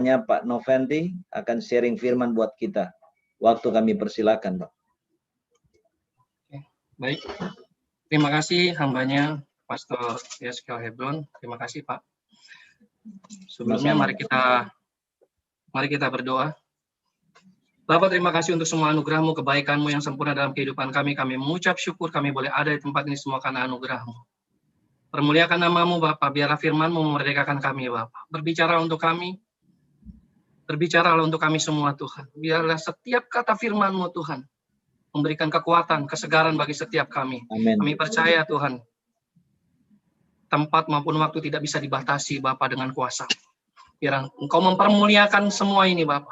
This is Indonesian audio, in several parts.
Pak Noventi akan sharing firman buat kita. Waktu kami persilakan, Pak. Baik, terima kasih hambanya Pastor Yeskel Hebron. Terima kasih Pak. Sebelumnya mari kita berdoa. Bapak, terima kasih untuk semua anugerah-Mu, kebaikan-Mu yang sempurna dalam kehidupan kami. Kami mengucap syukur kami boleh ada di tempat ini semua karena anugerah-Mu. Permuliakan nama-Mu Bapak, biarlah firman-Mu memerdekakan kami Bapak. Berbicara untuk kami, berbicaralah untuk kami semua Tuhan. Biarlah setiap kata firman-Mu Tuhan memberikan kekuatan, kesegaran bagi setiap kami. Amin. Kami percaya Tuhan, tempat maupun waktu tidak bisa dibatasi Bapa dengan kuasa. Biar Engkau mempermuliakan semua ini Bapa.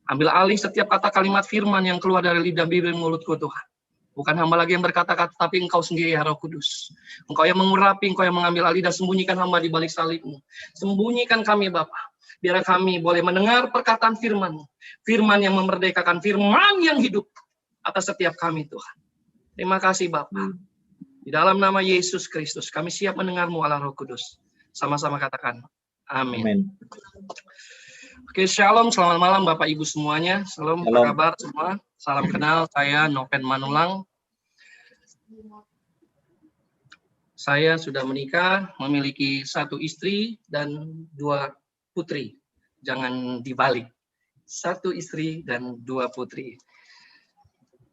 Ambil alih setiap kata kalimat firman yang keluar dari lidah bibir mulutku Tuhan. Bukan hamba lagi yang berkata-kata, tapi Engkau sendiri ya Roh Kudus. Engkau yang mengurapi, Engkau yang mengambil alih dan sembunyikan hamba di balik salib-Mu. Sembunyikan kami Bapa. Biar kami boleh mendengar perkataan firman-Mu. Firman yang memerdekakan, firman yang hidup atas setiap kami Tuhan. Terima kasih Bapa. Di dalam nama Yesus Kristus kami siap mendengar-Mu Allah Roh Kudus. Sama-sama katakan amin. Amin. Oke, shalom, selamat malam Bapak Ibu semuanya. Shalom, apa kabar semua? Salam kenal, saya Noven Manulang. Saya sudah menikah, memiliki 1 istri dan 2 putri. Jangan dibalik. 1 istri dan 2 putri.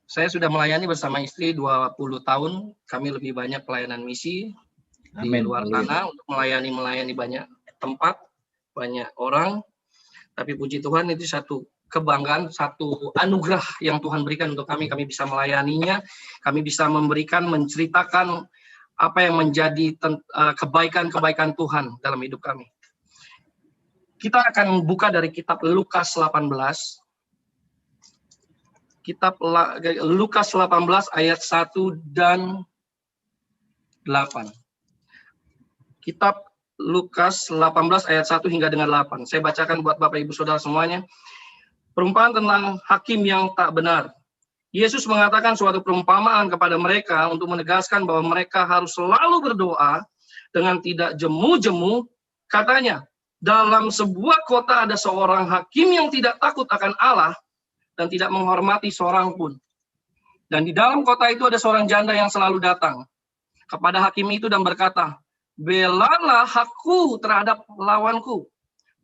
Saya sudah melayani bersama istri 20 tahun. Kami lebih banyak pelayanan misi di luar sana untuk melayani banyak tempat, banyak orang. Tapi puji Tuhan itu satu kebanggaan, satu anugerah yang Tuhan berikan untuk kami. Kami bisa melayaninya, kami bisa memberikan, menceritakan apa yang menjadi kebaikan-kebaikan Tuhan dalam hidup kami. Kita akan buka dari kitab Lukas 18. Kitab Lukas 18 ayat 1 dan 8. Kitab Lukas 18 ayat 1 hingga dengan 8. Saya bacakan buat Bapak Ibu Saudara semuanya. Perumpamaan tentang hakim yang tak benar. Yesus mengatakan suatu perumpamaan kepada mereka untuk menegaskan bahwa mereka harus selalu berdoa dengan tidak jemu-jemu. Katanya, dalam sebuah kota ada seorang hakim yang tidak takut akan Allah dan tidak menghormati seorang pun. Dan di dalam kota itu ada seorang janda yang selalu datang kepada hakim itu dan berkata, belalah hakku terhadap lawanku.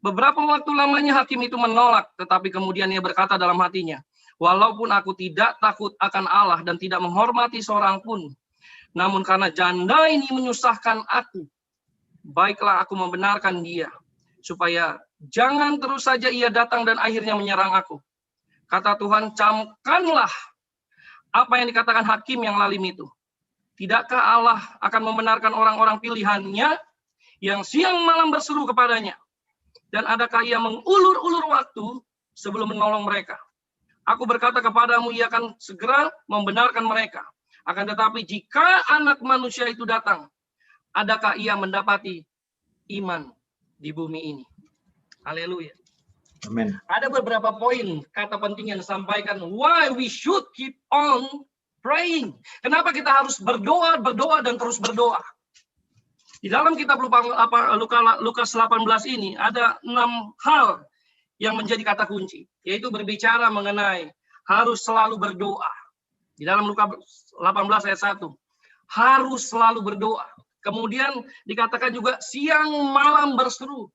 Beberapa waktu lamanya hakim itu menolak, tetapi kemudian ia berkata dalam hatinya, walaupun aku tidak takut akan Allah dan tidak menghormati seorang pun, namun karena janda ini menyusahkan aku, baiklah aku membenarkan dia, supaya jangan terus saja ia datang dan akhirnya menyerang aku. Kata Tuhan, camkanlah apa yang dikatakan hakim yang lalim itu. Tidakkah Allah akan membenarkan orang-orang pilihannya yang siang malam berseru kepadanya? Dan adakah ia mengulur-ulur waktu sebelum menolong mereka? Aku berkata kepadamu, ia akan segera membenarkan mereka. Akan tetapi jika anak manusia itu datang, adakah ia mendapati iman di bumi ini? Haleluya. Amin. Ada beberapa poin kata penting yang disampaikan. Why we should keep on praying. Kenapa kita harus berdoa dan terus berdoa. Di dalam kitab Lukas 18 ini ada 6 hal yang menjadi kata kunci. Yaitu berbicara mengenai harus selalu berdoa. Di dalam Lukas 18 ayat 1. Harus selalu berdoa. Kemudian dikatakan juga siang malam berseru.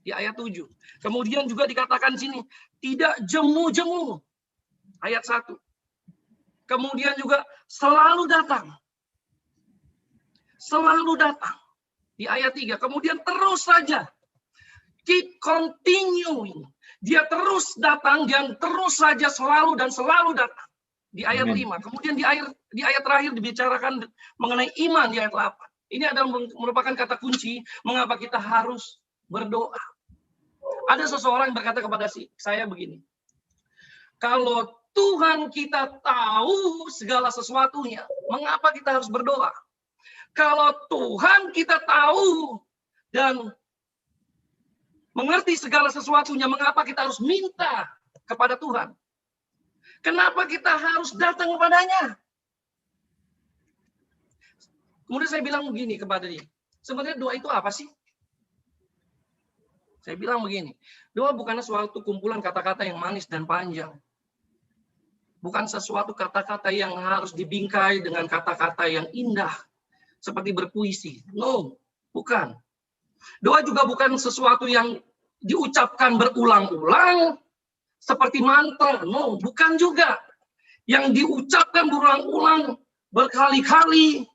Di ayat 7. Kemudian juga dikatakan sini, tidak jemu-jemu. Ayat 1. Kemudian juga selalu datang. Selalu datang. Di ayat 3. Kemudian terus saja. Keep continuing. Dia terus datang, dia terus saja selalu dan selalu datang. Di ayat 5. Kemudian di ayat terakhir dibicarakan mengenai iman di ayat 8. Ini adalah merupakan kata kunci mengapa kita harus berdoa. Ada seseorang berkata kepada saya begini, kalau Tuhan kita tahu segala sesuatunya, mengapa kita harus berdoa? Kalau Tuhan kita tahu dan mengerti segala sesuatunya, mengapa kita harus minta kepada Tuhan? Kenapa kita harus datang kepadanya? Kemudian saya bilang begini kepada dia, sebenarnya doa itu apa sih? Saya bilang begini, doa bukanlah suatu kumpulan kata-kata yang manis dan panjang. Bukan sesuatu kata-kata yang harus dibingkai dengan kata-kata yang indah, seperti berpuisi. No, bukan. Doa juga bukan sesuatu yang diucapkan berulang-ulang, seperti mantra. No, bukan juga. Yang diucapkan berulang-ulang, berkali-kali.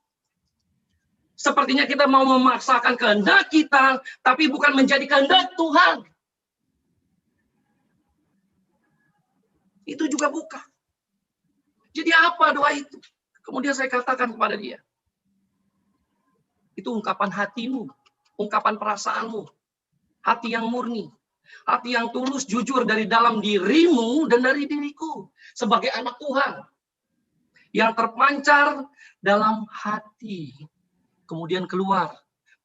Sepertinya kita mau memaksakan kehendak kita, tapi bukan menjadi kehendak Tuhan. Itu juga bukan. Jadi apa doa itu? Kemudian saya katakan kepada dia, itu ungkapan hatimu, ungkapan perasaanmu, hati yang murni, hati yang tulus, jujur dari dalam dirimu dan dari diriku sebagai anak Tuhan yang terpancar dalam hati, kemudian keluar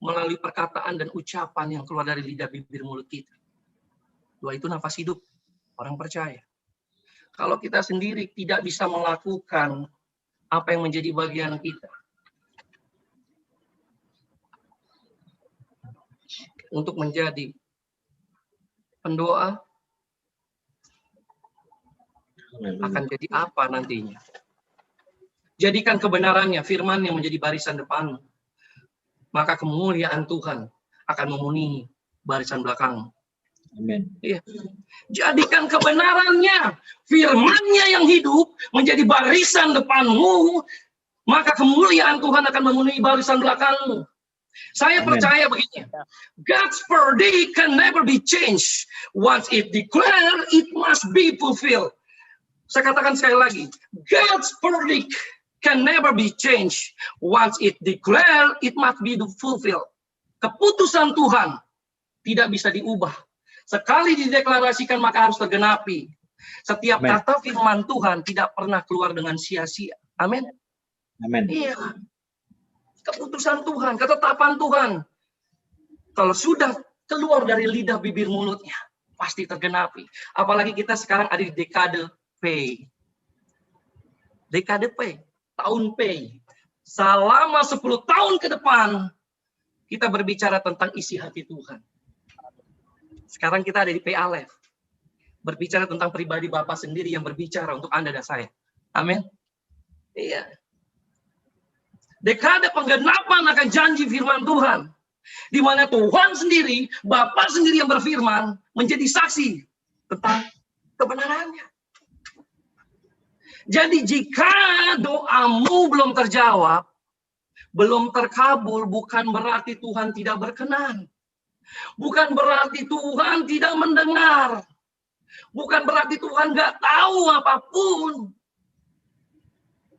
melalui perkataan dan ucapan yang keluar dari lidah bibir mulut kita. Doa itu nafas hidup orang percaya. Kalau kita sendiri tidak bisa melakukan apa yang menjadi bagian kita untuk menjadi pendoa, akan jadi apa nantinya? Jadikan kebenarannya, firman yang menjadi barisan depanmu. Maka kemuliaan Tuhan akan memenuhi barisan belakangmu. Amin. Iya. Jadikan kebenarannya, firman-Nya yang hidup menjadi barisan depanmu, maka kemuliaan Tuhan akan memenuhi barisan belakangmu. Saya percaya begini, God's verdict can never be changed. Once it declared, it must be fulfilled. Saya katakan sekali lagi, God's verdict can never be changed. Once it declared, it must be fulfilled. Keputusan Tuhan tidak bisa diubah. Sekali dideklarasikan maka harus tergenapi. Setiap kata firman Tuhan tidak pernah keluar dengan sia-sia. Amin. Amin. Iya. Keputusan Tuhan, ketetapan Tuhan. Kalau sudah keluar dari lidah bibir mulutnya, pasti tergenapi. Apalagi kita sekarang ada di dekade P. Dekade P, tahun P. Selama 10 tahun ke depan, kita berbicara tentang isi hati Tuhan. Sekarang kita ada di P Aleph. Berbicara tentang pribadi Bapak sendiri yang berbicara untuk Anda dan saya. Amin. Iya. Dekade penggenapan akan janji firman Tuhan. Di mana Tuhan sendiri, Bapa sendiri yang berfirman, menjadi saksi tentang kebenarannya. Jadi jika doamu belum terjawab, belum terkabul, bukan berarti Tuhan tidak berkenan. Bukan berarti Tuhan tidak mendengar. Bukan berarti Tuhan nggak tahu apapun.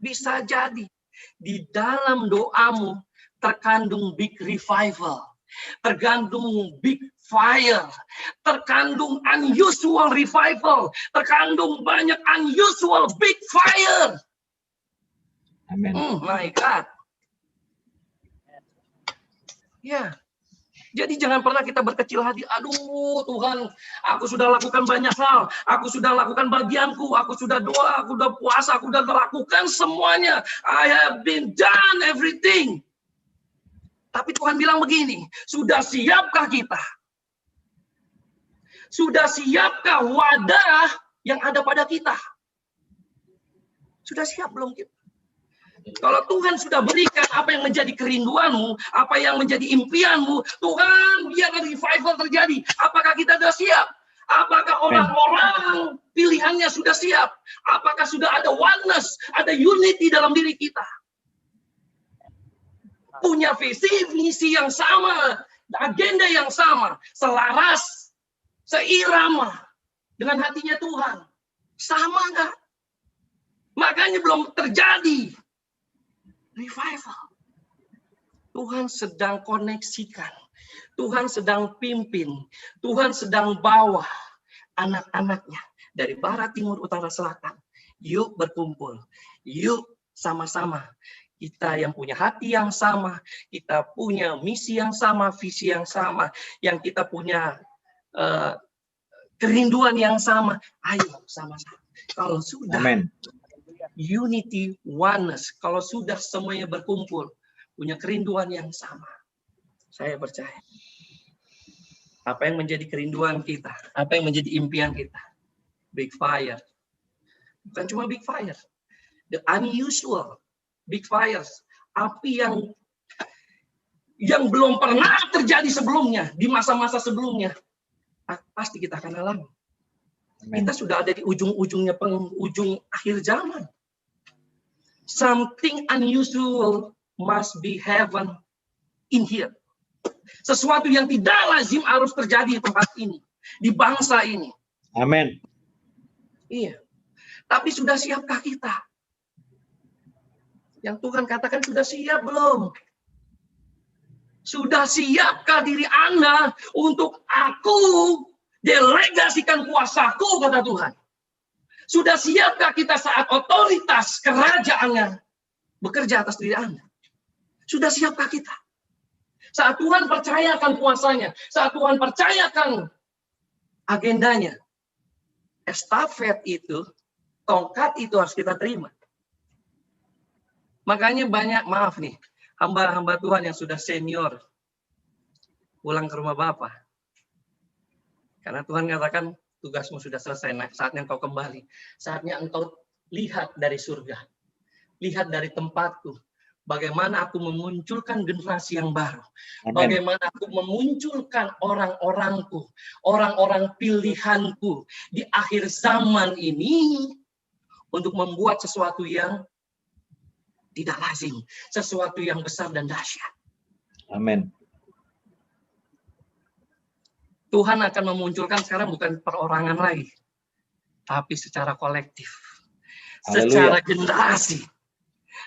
Bisa jadi di dalam doamu terkandung big revival, terkandung big fire, terkandung unusual revival, terkandung banyak unusual big fire. Amin. My God. Ya. Jadi jangan pernah kita berkecil hati. Aduh Tuhan, aku sudah lakukan banyak hal. Aku sudah lakukan bagianku. Aku sudah doa, aku sudah puasa, aku sudah lakukan semuanya. I have been done everything. Tapi Tuhan bilang begini, sudah siapkah kita? Sudah siapkah wadah yang ada pada kita? Sudah siap belum kita? Kalau Tuhan sudah berikan apa yang menjadi kerinduanmu, apa yang menjadi impianmu, Tuhan biar revival terjadi. Apakah kita sudah siap? Apakah orang-orang pilihannya sudah siap? Apakah sudah ada oneness, ada unity dalam diri kita? Punya visi, misi yang sama, agenda yang sama, selaras, seirama dengan hatinya Tuhan. Sama nggak? Makanya belum terjadi revival. Tuhan sedang koneksikan. Tuhan sedang pimpin. Tuhan sedang bawa anak-anaknya dari barat, timur, utara, selatan. Yuk berkumpul. Yuk sama-sama. Kita yang punya hati yang sama. Kita punya misi yang sama, visi yang sama. Yang kita punya kerinduan yang sama. Ayo sama-sama. Kalau sudah unity, oneness, kalau sudah semuanya berkumpul, punya kerinduan yang sama, saya percaya Apa yang menjadi kerinduan kita? Apa yang menjadi impian kita? Big fire. Bukan cuma big fire. The unusual big fires. Api yang belum pernah terjadi sebelumnya, di masa-masa sebelumnya. Pasti kita akan alami. Kita sudah ada di ujung-ujungnya, penghujung akhir zaman. Something unusual must be heaven in here. Sesuatu yang tidak lazim harus terjadi di tempat ini, di bangsa ini. Amin. Iya. Tapi sudah siapkah kita? Yang Tuhan katakan sudah siap belum? Sudah siapkah diri Anda untuk aku delegasikan kuasaku, kata Tuhan? Sudah siapkah kita saat otoritas kerajaannya bekerja atas diri Anda? Sudah siapkah kita? Saat Tuhan percayakan kuasanya, saat Tuhan percayakan agendanya, estafet itu, tongkat itu harus kita terima. Makanya banyak, maaf nih, hamba-hamba Tuhan yang sudah senior, pulang ke rumah Bapa. Karena Tuhan katakan, tugasmu sudah selesai, saatnya engkau kembali. Saatnya engkau lihat dari surga. Lihat dari tempatku. Bagaimana aku memunculkan generasi yang baru. Amen. Bagaimana aku memunculkan orang-orangku. Orang-orang pilihanku. Di akhir zaman ini. Untuk membuat sesuatu yang tidak lazim. Sesuatu yang besar dan dahsyat. Amin. Tuhan akan memunculkan sekarang bukan perorangan lagi. Tapi secara kolektif. Secara generasi.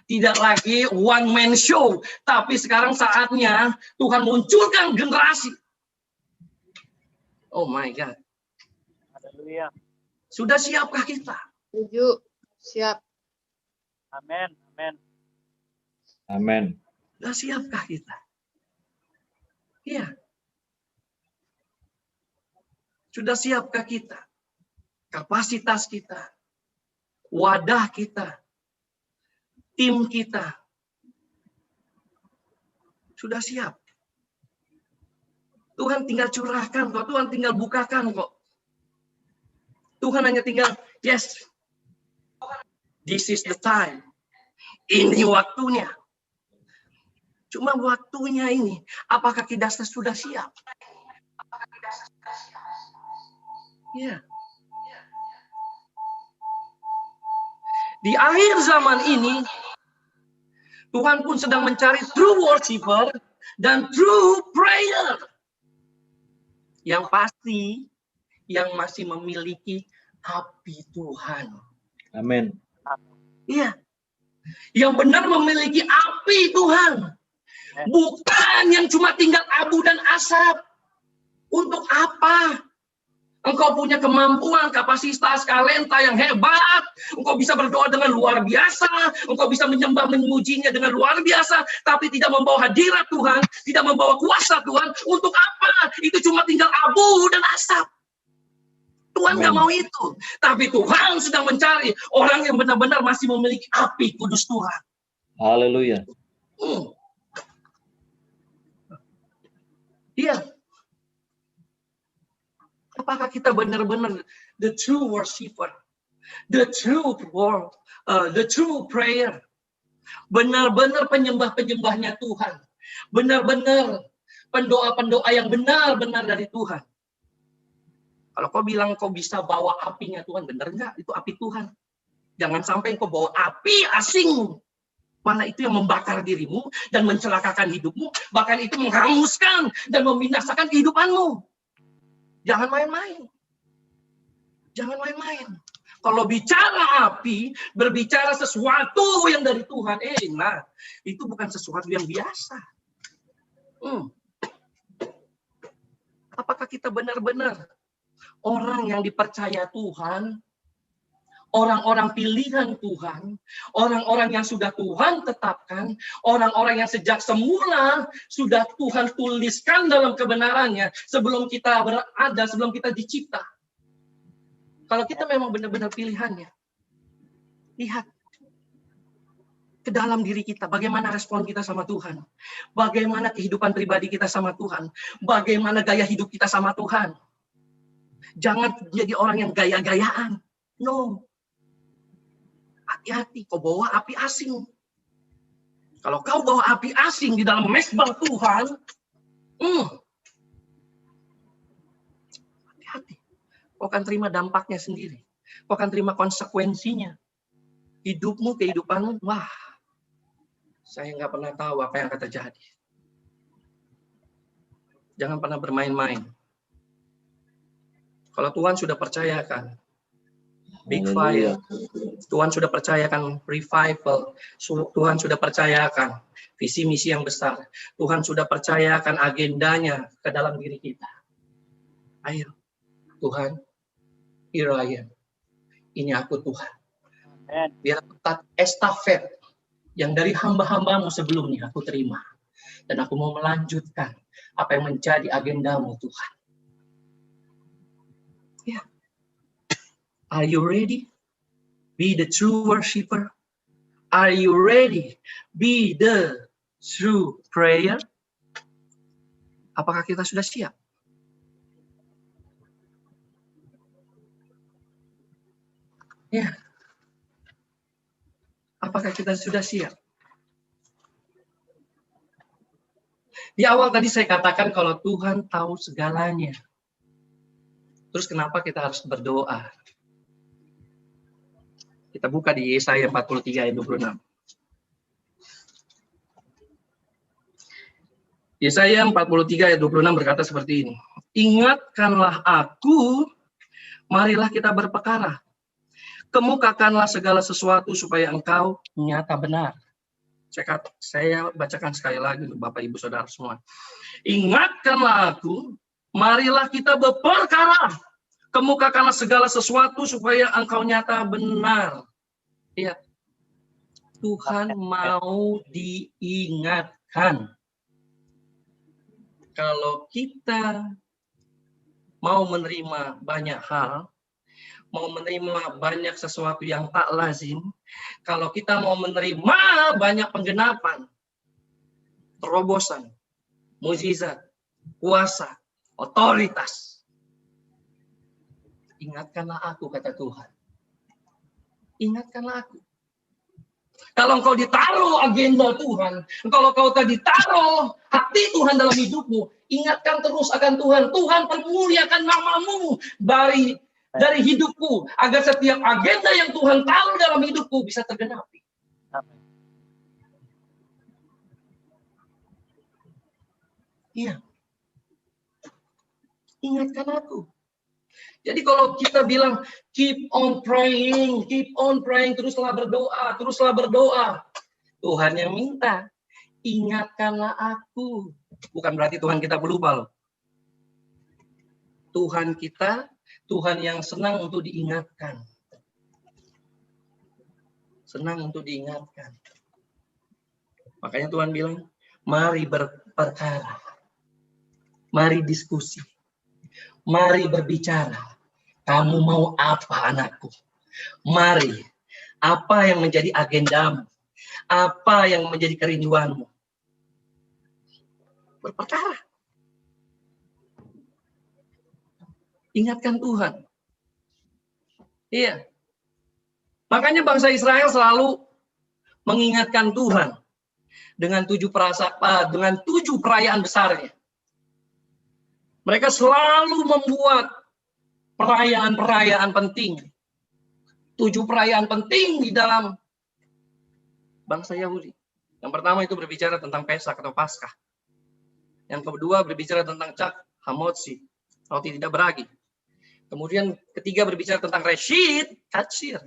Tidak lagi one man show, tapi sekarang saatnya Tuhan munculkan generasi. Oh my God. Haleluya. Sudah siapkah kita? Setuju. Siap. Amin. Amin. Amin. Sudah siapkah kita? Iya. Sudah siapkah kita? Kapasitas kita, wadah kita, tim kita sudah siap. Tuhan tinggal curahkan kok, Tuhan tinggal bukakan kok. Tuhan hanya tinggal, yes, this is the time. Ini waktunya. Cuma waktunya ini, apakah kita sudah siap? Ya. Di akhir zaman ini, Tuhan pun sedang mencari true worshiper dan true prayer. Yang pasti, yang masih memiliki api Tuhan. Amin. Iya. Yang benar memiliki api Tuhan. Bukan yang cuma tinggal abu dan asap. Untuk apa? Engkau punya kemampuan, kapasitas, talenta yang hebat. Engkau bisa berdoa dengan luar biasa. Engkau bisa menyembah, memujinya dengan luar biasa. Tapi tidak membawa hadirat Tuhan. Tidak membawa kuasa Tuhan. Untuk apa? Itu cuma tinggal abu dan asap. Tuhan nggak mau itu. Tapi Tuhan sedang mencari orang yang benar-benar masih memiliki api kudus Tuhan. Haleluya. Iya. Apakah kita benar-benar the true worshiper, the true prayer, benar-benar penyembah-penyembahnya Tuhan, benar-benar pendoa-pendoa yang benar-benar dari Tuhan. Kalau kau bilang kau bisa bawa apinya Tuhan, benar nggak? Itu api Tuhan. Jangan sampai kau bawa api asing. Mana itu yang membakar dirimu dan mencelakakan hidupmu, bahkan itu menghanguskan dan membinasakan kehidupanmu. Jangan main-main. Jangan main-main. Kalau bicara api, berbicara sesuatu yang dari Tuhan, nah, itu bukan sesuatu yang biasa. Apakah kita benar-benar orang yang dipercaya Tuhan, orang-orang pilihan Tuhan, orang-orang yang sudah Tuhan tetapkan, orang-orang yang sejak semula sudah Tuhan tuliskan dalam kebenarannya sebelum kita berada, sebelum kita dicipta. Kalau kita memang benar-benar pilihannya, lihat. ke dalam diri kita. Bagaimana respon kita sama Tuhan. Bagaimana kehidupan pribadi kita sama Tuhan. Bagaimana gaya hidup kita sama Tuhan. Jangan jadi orang yang gaya-gayaan. No. Hati-hati, kau bawa api asing. Kalau kau bawa api asing di dalam mesbah Tuhan, hati-hati. Kau akan terima dampaknya sendiri. Kau akan terima konsekuensinya. Hidupmu, kehidupanmu, wah, saya nggak pernah tahu apa yang akan terjadi. Jangan pernah bermain-main. Kalau Tuhan sudah percayakan big fire, Tuhan sudah percayakan revival, Tuhan sudah percayakan visi misi yang besar, Tuhan sudah percayakan agendanya ke dalam diri kita. Ayo, Tuhan, here I am. Ini aku Tuhan. Biar tetap estafet yang dari hamba-hambamu sebelumnya aku terima. Dan aku mau melanjutkan apa yang menjadi agendamu Tuhan. Ya. Are you ready? Be the true worshiper. Are you ready? Be the true prayer. Apakah kita sudah siap? Ya. Apakah kita sudah siap? Di awal tadi saya katakan kalau Tuhan tahu segalanya. Terus kenapa kita harus berdoa? Kita buka di Yesaya 43 ayat 26. Yesaya 43 ayat 26 berkata seperti ini. Ingatkanlah aku, marilah kita berperkara. Kemukakanlah segala sesuatu supaya engkau nyata benar. Saya bacakan sekali lagi untuk Bapak Ibu Saudara semua. Ingatkanlah aku, marilah kita berperkara. Kemukakanlah segala sesuatu supaya engkau nyata benar. Ya, Tuhan mau diingatkan. Kalau kita mau menerima banyak hal, mau menerima banyak sesuatu yang tak lazim, kalau kita mau menerima banyak penggenapan, terobosan, mukjizat, kuasa, otoritas, ingatkanlah aku, kata Tuhan. Ingatkanlah aku. Kalau engkau ditaruh agenda Tuhan, kalau kau tadi taruh hati Tuhan dalam hidupmu, ingatkan terus akan Tuhan. Tuhan permuliakan namamu dari hidupku, agar setiap agenda yang Tuhan taruh dalam hidupku bisa tergenapi. Iya. Ingatkan aku. Jadi kalau kita bilang keep on praying, teruslah berdoa. Tuhan yang minta, ingatkanlah aku. Bukan berarti Tuhan kita pelupa loh. Tuhan kita, Tuhan yang senang untuk diingatkan. Senang untuk diingatkan. Makanya Tuhan bilang, mari berperkara. Mari diskusi. Mari berbicara. Kamu mau apa, anakku? Mari. Apa yang menjadi agendamu? Apa yang menjadi kerinduanmu? Berperkara. Ingatkan Tuhan. Iya. Makanya bangsa Israel selalu mengingatkan Tuhan dengan 7 perayaan besarnya. Mereka selalu membuat perayaan-perayaan penting. 7 perayaan penting di dalam bangsa Yahudi. Yang pertama itu berbicara tentang Pesak atau Paskah. Yang kedua berbicara tentang Chak Hamotzi, roti tidak beragi. Kemudian ketiga berbicara tentang Reshit Katsir,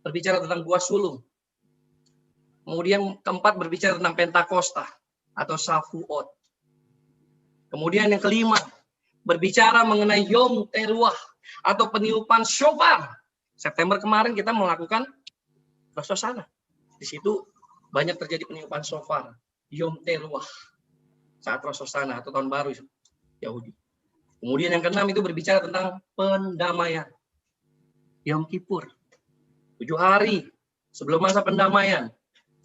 berbicara tentang buah sulung. Kemudian keempat berbicara tentang Pentakosta atau Shavuot. Kemudian yang kelima berbicara mengenai Yom Teruah atau peniupan shofar. September kemarin kita melakukan Rosh Hashanah. Di situ banyak terjadi peniupan shofar, Yom Teruah, saat Rosh Hashanah atau tahun baru Yahudi. Kemudian yang keenam itu berbicara tentang pendamaian, Yom Kippur, 7 hari sebelum masa pendamaian.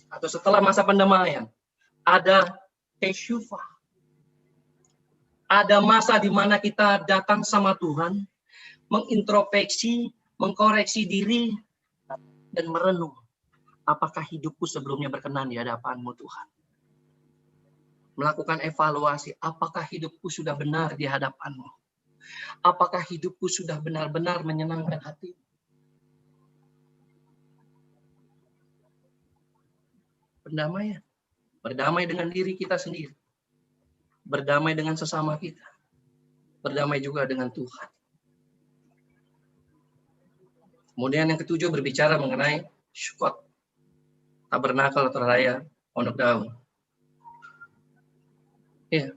atau setelah masa pendamaian, ada tesyufa. Ada masa di mana kita datang sama Tuhan, mengintrospeksi, mengkoreksi diri, dan merenung. Apakah hidupku sebelumnya berkenan di hadapan-Mu Tuhan? Melakukan evaluasi, apakah hidupku sudah benar di hadapan-Mu? Apakah hidupku sudah benar-benar menyenangkan hati? Pendamaian. Berdamai dengan diri kita sendiri. Berdamai dengan sesama kita. Berdamai juga dengan Tuhan. Kemudian yang ketujuh berbicara mengenai Sukkot, tabernakel atau raya Pondok Daun. Ya,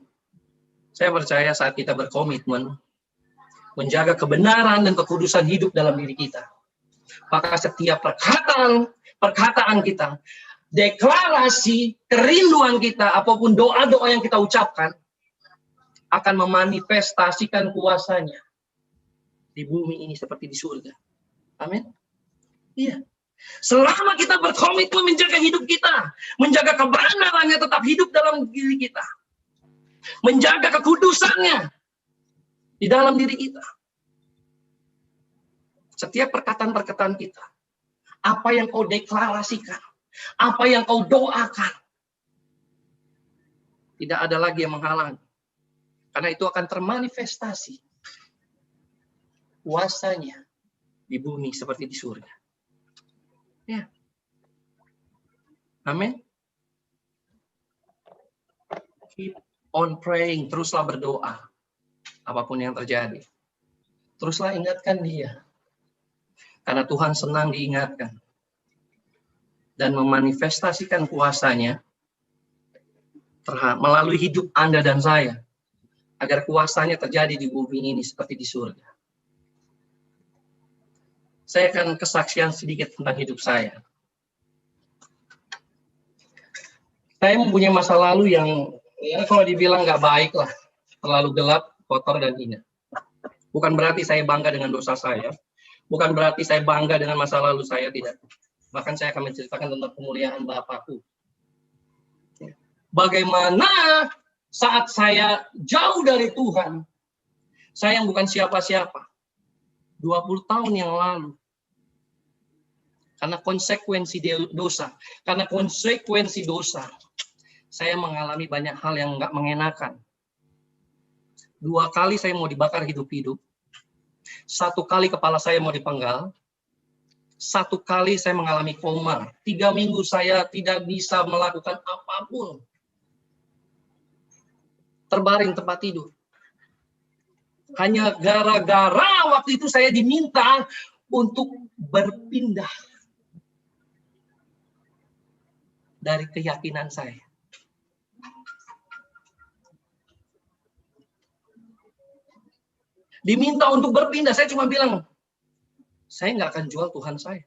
saya percaya saat kita berkomitmen menjaga kebenaran dan kekudusan hidup dalam diri kita, maka setiap perkataan kita, deklarasi, kerinduan kita, apapun doa-doa yang kita ucapkan, akan memanifestasikan kuasanya di bumi ini seperti di surga. Amin. Iya. Selama kita berkomitmen menjaga hidup kita, menjaga kebenarannya tetap hidup dalam diri kita, menjaga kekudusannya di dalam diri kita. Setiap perkataan-perkataan kita, apa yang kau deklarasikan, apa yang kau doakan, tidak ada lagi yang menghalangi. Karena itu akan termanifestasi kuasanya di bumi seperti di surga. Ya. Amin. Keep on praying, teruslah berdoa. Apapun yang terjadi. Teruslah ingatkan dia. Karena Tuhan senang diingatkan. Dan memanifestasikan kuasanya melalui hidup Anda dan saya. Agar kuasanya terjadi di bumi ini seperti di surga. Saya akan kesaksian sedikit tentang hidup saya. Saya mempunyai masa lalu yang ya kalau dibilang nggak baik lah. Terlalu gelap, kotor, dan hina. Bukan berarti saya bangga dengan dosa saya. Bukan berarti saya bangga dengan masa lalu saya, tidak. Bahkan saya akan menceritakan tentang kemuliaan Bapakku. Bagaimana saat saya jauh dari Tuhan, saya yang bukan siapa-siapa, 20 tahun yang lalu, karena konsekuensi dosa, saya mengalami banyak hal yang nggak mengenakan. 2 kali saya mau dibakar hidup-hidup, 1 kali kepala saya mau dipenggal, 1 kali saya mengalami koma, 3 minggu saya tidak bisa melakukan apapun. Terbaring tempat tidur. Hanya gara-gara waktu itu saya diminta untuk berpindah dari keyakinan saya. Diminta untuk berpindah, saya cuma bilang, saya nggak akan jual Tuhan saya.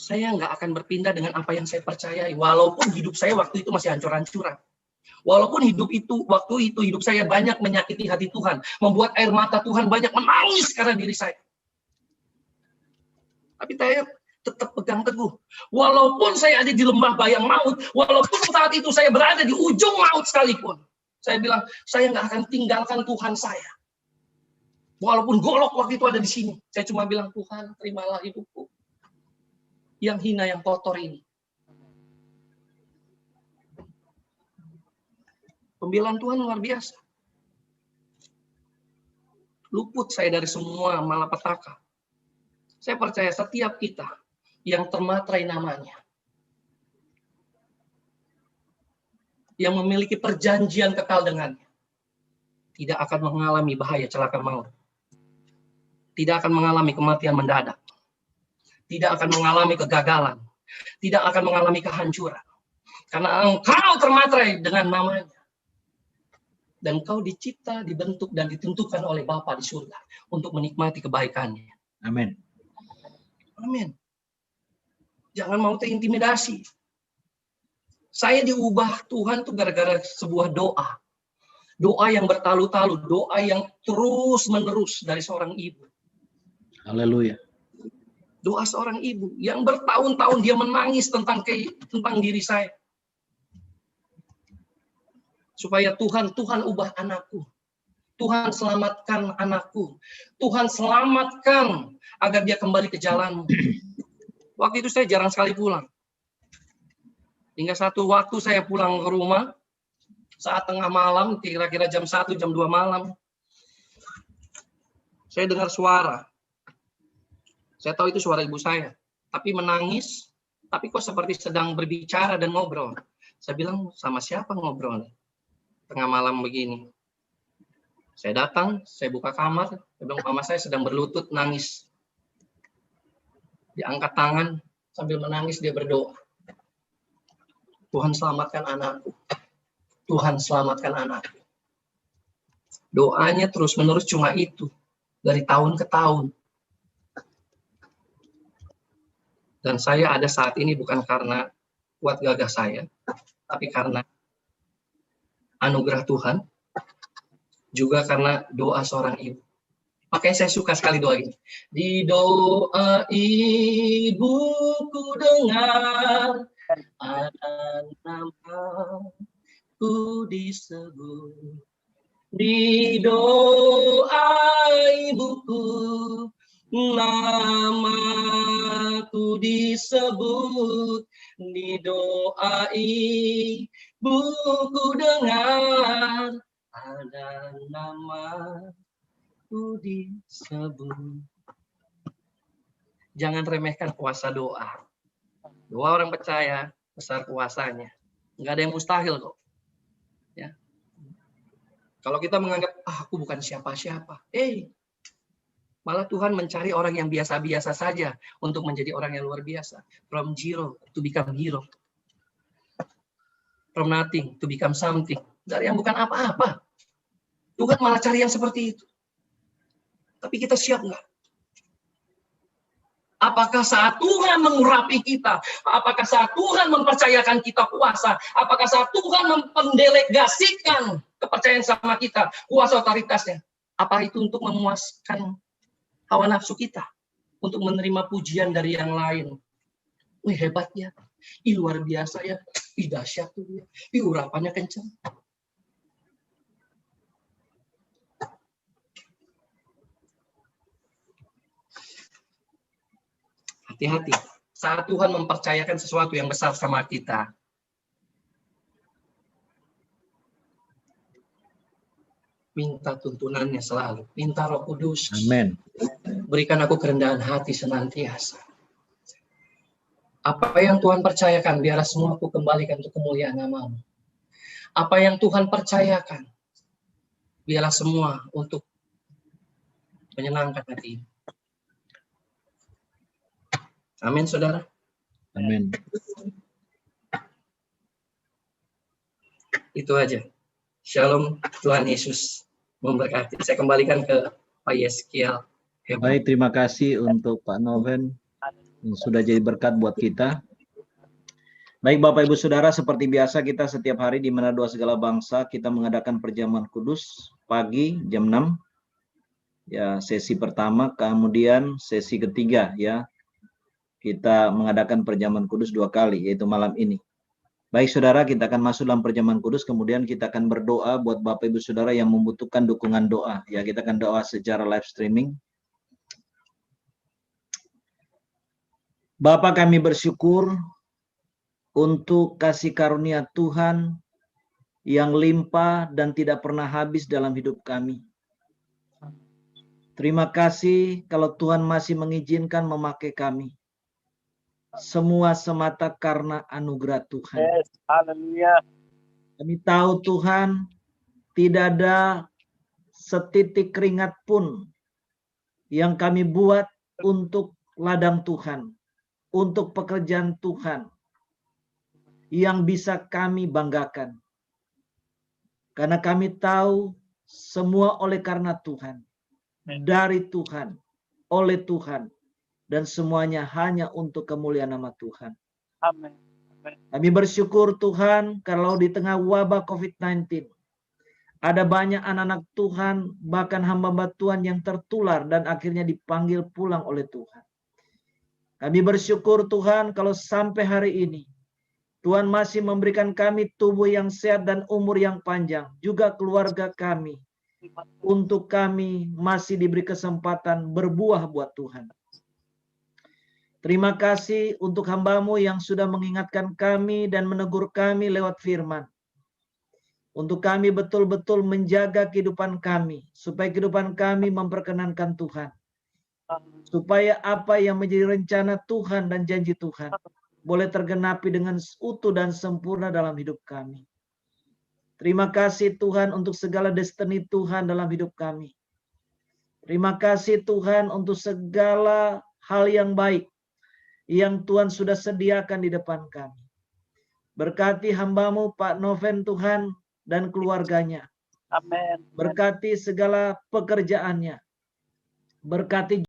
Saya nggak akan berpindah dengan apa yang saya percayai, walaupun hidup saya waktu itu masih hancur-hancuran. Walaupun waktu itu hidup saya banyak menyakiti hati Tuhan, membuat air mata Tuhan banyak menangis karena diri saya. Tapi saya tetap pegang teguh. Walaupun saya ada di lembah bayang maut, walaupun saat itu saya berada di ujung maut sekalipun, saya bilang, saya nggak akan tinggalkan Tuhan saya. Walaupun golok waktu itu ada di sini, saya cuma bilang, Tuhan, terimalah hidupku yang hina, yang kotor ini. Pembelaan Tuhan luar biasa. Luput saya dari semua malapetaka. Saya percaya setiap kita yang termatrai namanya, yang memiliki perjanjian kekal dengannya, tidak akan mengalami bahaya celaka maut. Tidak akan mengalami kematian mendadak. Tidak akan mengalami kegagalan. Tidak akan mengalami kehancuran. Karena engkau termatrai dengan namanya. Dan kau dicipta, dibentuk, dan ditentukan oleh Bapa di surga untuk menikmati kebaikannya. Amin. Amin. Jangan mau terintimidasi. Saya diubah Tuhan tuh gara-gara sebuah doa. Doa yang bertalu-talu, doa yang terus-menerus dari seorang ibu. Haleluya. Doa seorang ibu yang bertahun-tahun dia menangis tentang diri saya. Supaya Tuhan ubah anakku. Tuhan selamatkan anakku. Tuhan selamatkan agar dia kembali ke jalanmu. Waktu itu saya jarang sekali pulang. Hingga satu waktu saya pulang ke rumah, saat tengah malam, kira-kira jam 1, jam 2 malam, saya dengar suara. Saya tahu itu suara ibu saya, tapi menangis, tapi kok seperti sedang berbicara dan ngobrol. Saya bilang, sama siapa ngobrol? Tengah malam begini. Saya datang, saya buka kamar, saya bilang, mama saya sedang berlutut, nangis. Dia angkat tangan, sambil menangis dia berdoa. Tuhan selamatkan anakku. Tuhan selamatkan anakku. Doanya terus-menerus cuma itu. Dari tahun ke tahun. Dan saya ada saat ini bukan karena kuat gagah saya, tapi karena anugerah Tuhan, juga karena doa seorang ibu. Makanya saya suka sekali doa ini. Di doa ibuku dengar, ada namaku disebut. Di doa ibuku, namaku disebut. Di doa ibuku dengar, ada namaku disebut. Jangan remehkan kuasa doa. Doa orang percaya, besar kuasanya. Nggak ada yang mustahil kok. Ya. Kalau kita menganggap, aku bukan siapa-siapa. Malah Tuhan mencari orang yang biasa-biasa saja untuk menjadi orang yang luar biasa. From zero to become hero. From nothing to become something. Dari yang bukan apa-apa. Tuhan malah cari yang seperti itu. Tapi kita siap nggak? Apakah saat Tuhan mengurapi kita? Apakah saat Tuhan mempercayakan kita kuasa? Apakah saat Tuhan mendelegasikan kepercayaan sama kita, kuasa otoritasnya? Apa itu untuk memuaskan hawa nafsu kita? Untuk menerima pujian dari yang lain? Wih, hebat ya. Ih, luar biasa ya. Ih, dahsyat tuh ya. Ih, urapannya kencang. Hati-hati. Saat Tuhan mempercayakan sesuatu yang besar sama kita, minta tuntunannya selalu. Minta Roh Kudus. Amin. Berikan aku kerendahan hati senantiasa. Apa yang Tuhan percayakan, biarlah semua aku kembalikan untuk kemuliaan nama-Mu. Apa yang Tuhan percayakan, biarlah semua untuk menyenangkan hati. Amin, saudara. Amin. Itu aja. Shalom, Tuhan Yesus memberkati. Saya kembalikan ke Pak Yeskiel. Baik, terima kasih untuk Pak Noven yang sudah jadi berkat buat kita. Baik Bapak Ibu Saudara, seperti biasa kita setiap hari di Menara Doa Segala Bangsa kita mengadakan perjamuan kudus pagi jam 6. Ya, sesi pertama, kemudian sesi ketiga ya. Kita mengadakan perjamuan kudus 2 kali, yaitu malam ini. Baik saudara, kita akan masuk dalam perjamuan kudus, kemudian kita akan berdoa buat Bapak Ibu Saudara yang membutuhkan dukungan doa. Ya, kita akan doa secara live streaming. Bapak, kami bersyukur untuk kasih karunia Tuhan yang limpah dan tidak pernah habis dalam hidup kami. Terima kasih kalau Tuhan masih mengizinkan memakai kami. Semua semata karena anugerah Tuhan. Yes, haleluya. Kami tahu Tuhan, tidak ada setitik keringat pun yang kami buat untuk ladang Tuhan, untuk pekerjaan Tuhan yang bisa kami banggakan. Karena kami tahu semua oleh karena Tuhan, dari Tuhan, oleh Tuhan, dan semuanya hanya untuk kemuliaan nama Tuhan. Amin. Kami bersyukur Tuhan kalau di tengah wabah COVID-19 ada banyak anak-anak Tuhan, bahkan hamba-hamba Tuhan yang tertular dan akhirnya dipanggil pulang oleh Tuhan. Kami bersyukur Tuhan kalau sampai hari ini Tuhan masih memberikan kami tubuh yang sehat dan umur yang panjang, juga keluarga kami. Untuk kami masih diberi kesempatan berbuah buat Tuhan. Terima kasih untuk hamba-Mu yang sudah mengingatkan kami dan menegur kami lewat firman. Untuk kami betul-betul menjaga kehidupan kami, supaya kehidupan kami memperkenankan Tuhan. Supaya apa yang menjadi rencana Tuhan dan janji Tuhan boleh tergenapi dengan utuh dan sempurna dalam hidup kami. Terima kasih Tuhan untuk segala destiny Tuhan dalam hidup kami. Terima kasih Tuhan untuk segala hal yang baik yang Tuhan sudah sediakan di depan kami. Berkati hamba-Mu Pak Noven Tuhan dan keluarganya. Amin. Berkati segala pekerjaannya. Berkati